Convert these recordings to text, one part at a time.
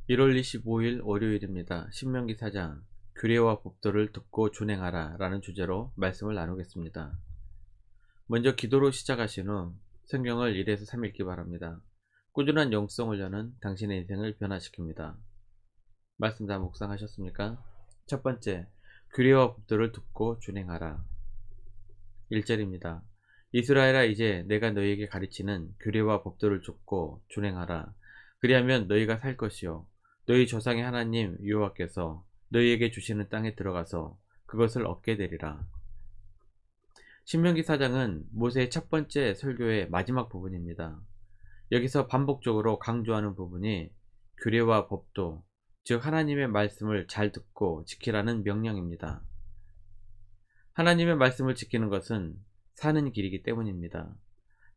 1월 25일 월요일입니다. 신명기 4장 규례와 법도를 듣고 준행하라 라는 주제로 말씀을 나누겠습니다. 먼저 기도로 시작하신 후 성경을 1에서 3 읽기 바랍니다. 꾸준한 영성 훈련은 당신의 인생을 변화시킵니다. 말씀 다 묵상하셨습니까? 첫 번째, 규례와 법도를 듣고 준행하라. 1절입니다. 이스라엘아, 이제 내가 너희에게 가르치는 규례와 법도를 듣고 준행하라. 그리하면 너희가 살 것이요 너희 조상의 하나님 여호와께서 너희에게 주시는 땅에 들어가서 그것을 얻게 되리라. 신명기 4장은 모세의 첫 번째 설교의 마지막 부분입니다. 여기서 반복적으로 강조하는 부분이 규례와 법도, 즉 하나님의 말씀을 잘 듣고 지키라는 명령입니다. 하나님의 말씀을 지키는 것은 사는 길이기 때문입니다.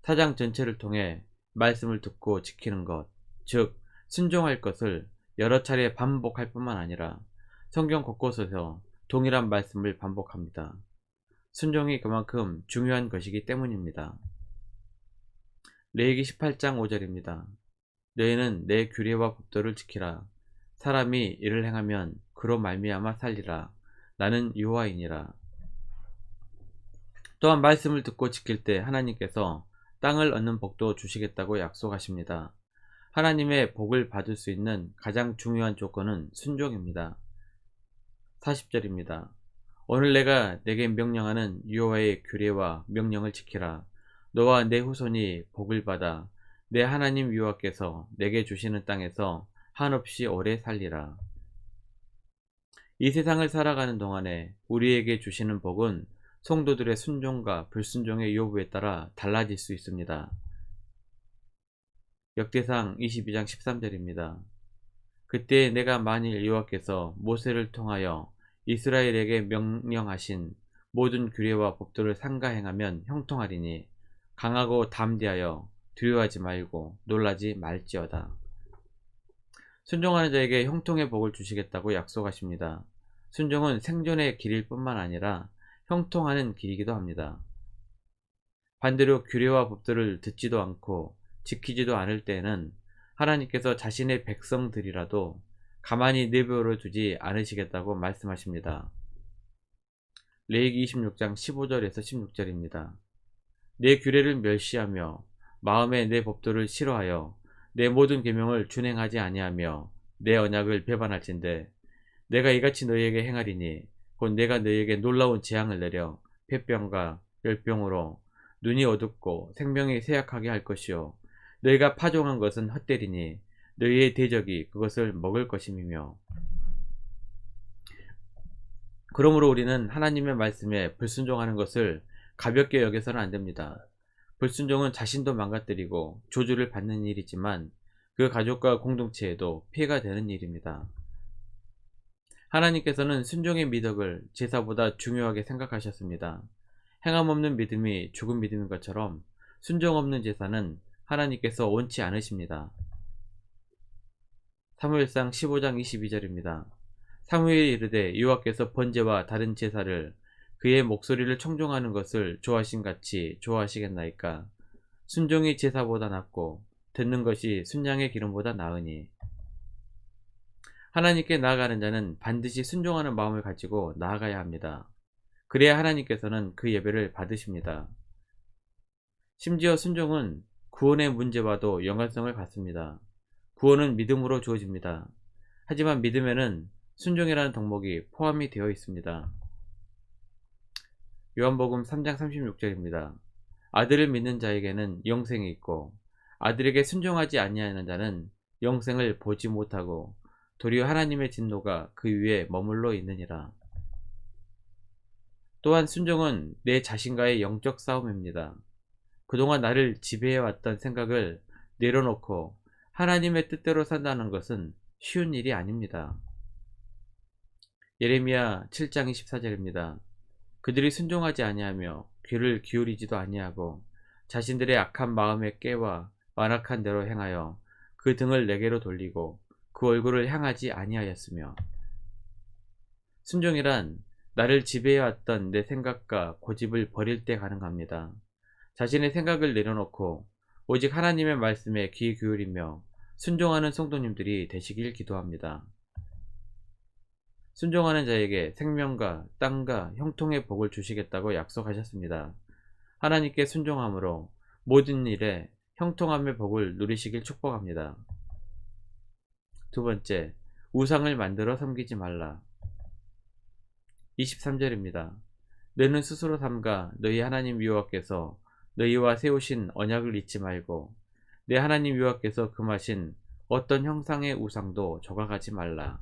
4장 전체를 통해 말씀을 듣고 지키는 것, 즉 순종할 것을 여러 차례 반복할 뿐만 아니라 성경 곳곳에서 동일한 말씀을 반복합니다. 순종이 그만큼 중요한 것이기 때문입니다. 레위기 18장 5절입니다. 너희는 내 규례와 법도를 지키라. 사람이 이를 행하면 그로 말미암아 살리라. 나는 여호와이니라. 또한 말씀을 듣고 지킬 때 하나님께서 땅을 얻는 복도 주시겠다고 약속하십니다. 하나님의 복을 받을 수 있는 가장 중요한 조건은 순종입니다. 40절입니다. 오늘 내가 내게 명령하는 여호와의 규례와 명령을 지키라. 너와 내 후손이 복을 받아 내 하나님 여호와께서 내게 주시는 땅에서 한없이 오래 살리라. 이 세상을 살아가는 동안에 우리에게 주시는 복은 성도들의 순종과 불순종의 여부에 따라 달라질 수 있습니다. 역대상 22장 13절입니다. 그때 내가 만일 여호와께서 모세를 통하여 이스라엘에게 명령하신 모든 규례와 법도를 삼가 행하면 형통하리니 강하고 담대하여 두려워하지 말고 놀라지 말지어다. 순종하는 자에게 형통의 복을 주시겠다고 약속하십니다. 순종은 생존의 길일 뿐만 아니라 형통하는 길이기도 합니다. 반대로 규례와 법도를 듣지도 않고 지키지도 않을 때에는 하나님께서 자신의 백성들이라도 가만히 내버려 두지 않으시겠다고 말씀하십니다. 레위기 26장 15절에서 16절입니다. 내 규례를 멸시하며 마음에 내 법도를 싫어하여 내 모든 계명을 준행하지 아니하며 내 언약을 배반할진대 내가 이같이 너희에게 행하리니 곧 내가 너희에게 놀라운 재앙을 내려 폐병과 열병으로 눈이 어둡고 생명이 쇠약하게 할 것이요 너희가 파종한 것은 헛되리니 너희의 대적이 그것을 먹을 것임이며. 그러므로 우리는 하나님의 말씀에 불순종하는 것을 가볍게 여겨서는 안 됩니다. 불순종은 자신도 망가뜨리고 저주를 받는 일이지만 그 가족과 공동체에도 피해가 되는 일입니다. 하나님께서는 순종의 미덕을 제사보다 중요하게 생각하셨습니다. 행함 없는 믿음이 죽은 믿음인 것처럼 순종 없는 제사는 하나님께서 원치 않으십니다. 사무엘상 15장 22절입니다. 사무엘이 이르되 여호와께서 번제와 다른 제사를 그의 목소리를 청종하는 것을 좋아하신같이 좋아하시겠나이까. 순종이 제사보다 낫고 듣는 것이 순양의 기름보다 나으니. 하나님께 나아가는 자는 반드시 순종하는 마음을 가지고 나아가야 합니다. 그래야 하나님께서는 그 예배를 받으십니다. 심지어 순종은 구원의 문제와도 연관성을 갖습니다. 구원은 믿음으로 주어집니다. 하지만 믿음에는 순종이라는 덕목이 포함이 되어 있습니다. 요한복음 3장 36절입니다. 아들을 믿는 자에게는 영생이 있고 아들에게 순종하지 아니하는 자는 영생을 보지 못하고 도리어 하나님의 진노가 그 위에 머물러 있느니라. 또한 순종은 내 자신과의 영적 싸움입니다. 그동안 나를 지배해왔던 생각을 내려놓고 하나님의 뜻대로 산다는 것은 쉬운 일이 아닙니다. 예레미야 7장 24절입니다. 그들이 순종하지 아니하며 귀를 기울이지도 아니하고 자신들의 악한 마음에 깨와 완악한 대로 행하여 그 등을 내게로 돌리고 그 얼굴을 향하지 아니하였으며. 순종이란 나를 지배해왔던 내 생각과 고집을 버릴 때 가능합니다. 자신의 생각을 내려놓고 오직 하나님의 말씀에 귀 기울이며 순종하는 성도님들이 되시길 기도합니다. 순종하는 자에게 생명과 땅과 형통의 복을 주시겠다고 약속하셨습니다. 하나님께 순종함으로 모든 일에 형통함의 복을 누리시길 축복합니다. 두 번째, 우상을 만들어 섬기지 말라. 23절입니다. 너는 스스로 삼가 너희 하나님 여호와께서 너희와 세우신 언약을 잊지 말고 내 하나님 여호와께서 금하신 어떤 형상의 우상도 조각하지 말라.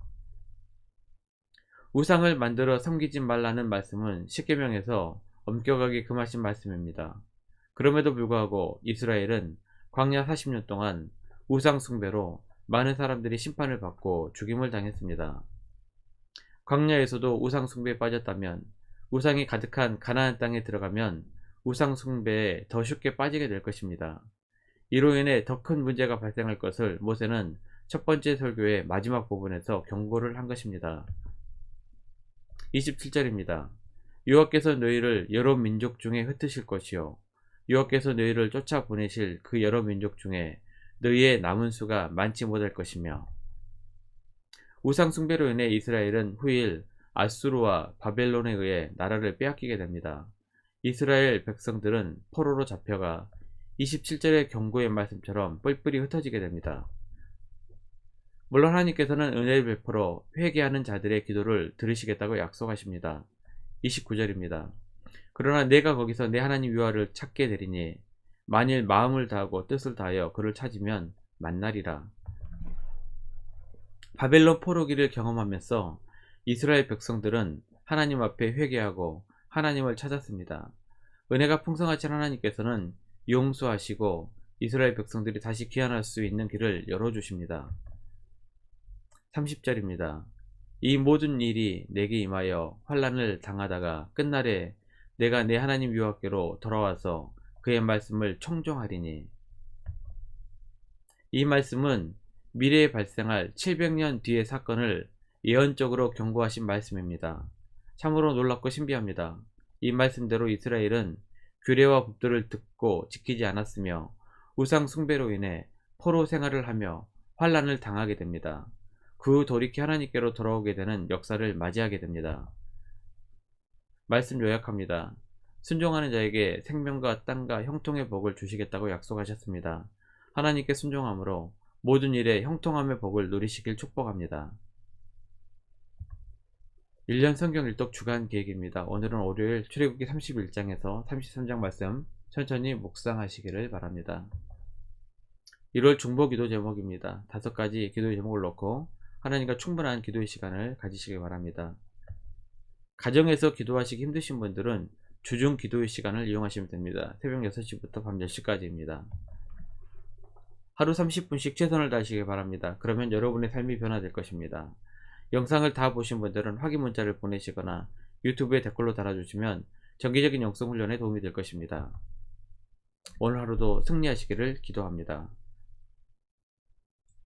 우상을 만들어 섬기지 말라는 말씀은 십계명에서 엄격하게 금하신 말씀입니다. 그럼에도 불구하고 이스라엘은 광야 40년 동안 우상 숭배로 많은 사람들이 심판을 받고 죽임을 당했습니다. 광야에서도 우상 숭배에 빠졌다면 우상이 가득한 가나안 땅에 들어가면 우상 숭배에 더 쉽게 빠지게 될 것입니다. 이로 인해 더 큰 문제가 발생할 것을 모세는 첫 번째 설교의 마지막 부분에서 경고를 한 것입니다. 27절입니다. 여호와께서 너희를 여러 민족 중에 흩으실 것이요 여호와께서 너희를 쫓아 보내실 그 여러 민족 중에 너희의 남은 수가 많지 못할 것이며. 우상 숭배로 인해 이스라엘은 후일 아수르와 바벨론에 의해 나라를 빼앗기게 됩니다. 이스라엘 백성들은 포로로 잡혀가 27절의 경고의 말씀처럼 뿔뿔이 흩어지게 됩니다. 물론 하나님께서는 은혜를 베풀어 회개하는 자들의 기도를 들으시겠다고 약속하십니다. 29절입니다. 그러나 내가 거기서 내 하나님 여호와를 찾게 되리니 만일 마음을 다하고 뜻을 다하여 그를 찾으면 만나리라. 바벨론 포로기를 경험하면서 이스라엘 백성들은 하나님 앞에 회개하고 하나님을 찾았습니다. 은혜가 풍성하신 하나님께서는 용서하시고 이스라엘 백성들이 다시 귀환할 수 있는 길을 열어주십니다. 30절입니다. 이 모든 일이 내게 임하여 환난을 당하다가 끝날에 내가 내 하나님 여호와께로 돌아와서 그의 말씀을 청종하리니. 이 말씀은 미래에 발생할 700년 뒤의 사건을 예언적으로 경고하신 말씀입니다. 참으로 놀랍고 신비합니다. 이 말씀대로 이스라엘은 규례와 법도를 듣고 지키지 않았으며 우상 숭배로 인해 포로 생활을 하며 환난을 당하게 됩니다. 그 후 돌이켜 하나님께로 돌아오게 되는 역사를 맞이하게 됩니다. 말씀 요약합니다. 순종하는 자에게 생명과 땅과 형통의 복을 주시겠다고 약속하셨습니다. 하나님께 순종함으로 모든 일에 형통함의 복을 누리시길 축복합니다. 1년 성경 일독 주간 계획입니다. 오늘은 월요일 출애굽기 31장에서 33장 말씀 천천히 묵상하시기를 바랍니다. 1월 중보 기도 제목입니다. 5가지 기도 제목을 놓고 하나님과 충분한 기도의 시간을 가지시기 바랍니다. 가정에서 기도하시기 힘드신 분들은 주중 기도의 시간을 이용하시면 됩니다. 새벽 6시부터 밤 10시까지입니다. 하루 30분씩 최선을 다하시기 바랍니다. 그러면 여러분의 삶이 변화될 것입니다. 영상을 다 보신 분들은 확인 문자를 보내시거나 유튜브에 댓글로 달아주시면 정기적인 영성 훈련에 도움이 될 것입니다. 오늘 하루도 승리하시기를 기도합니다.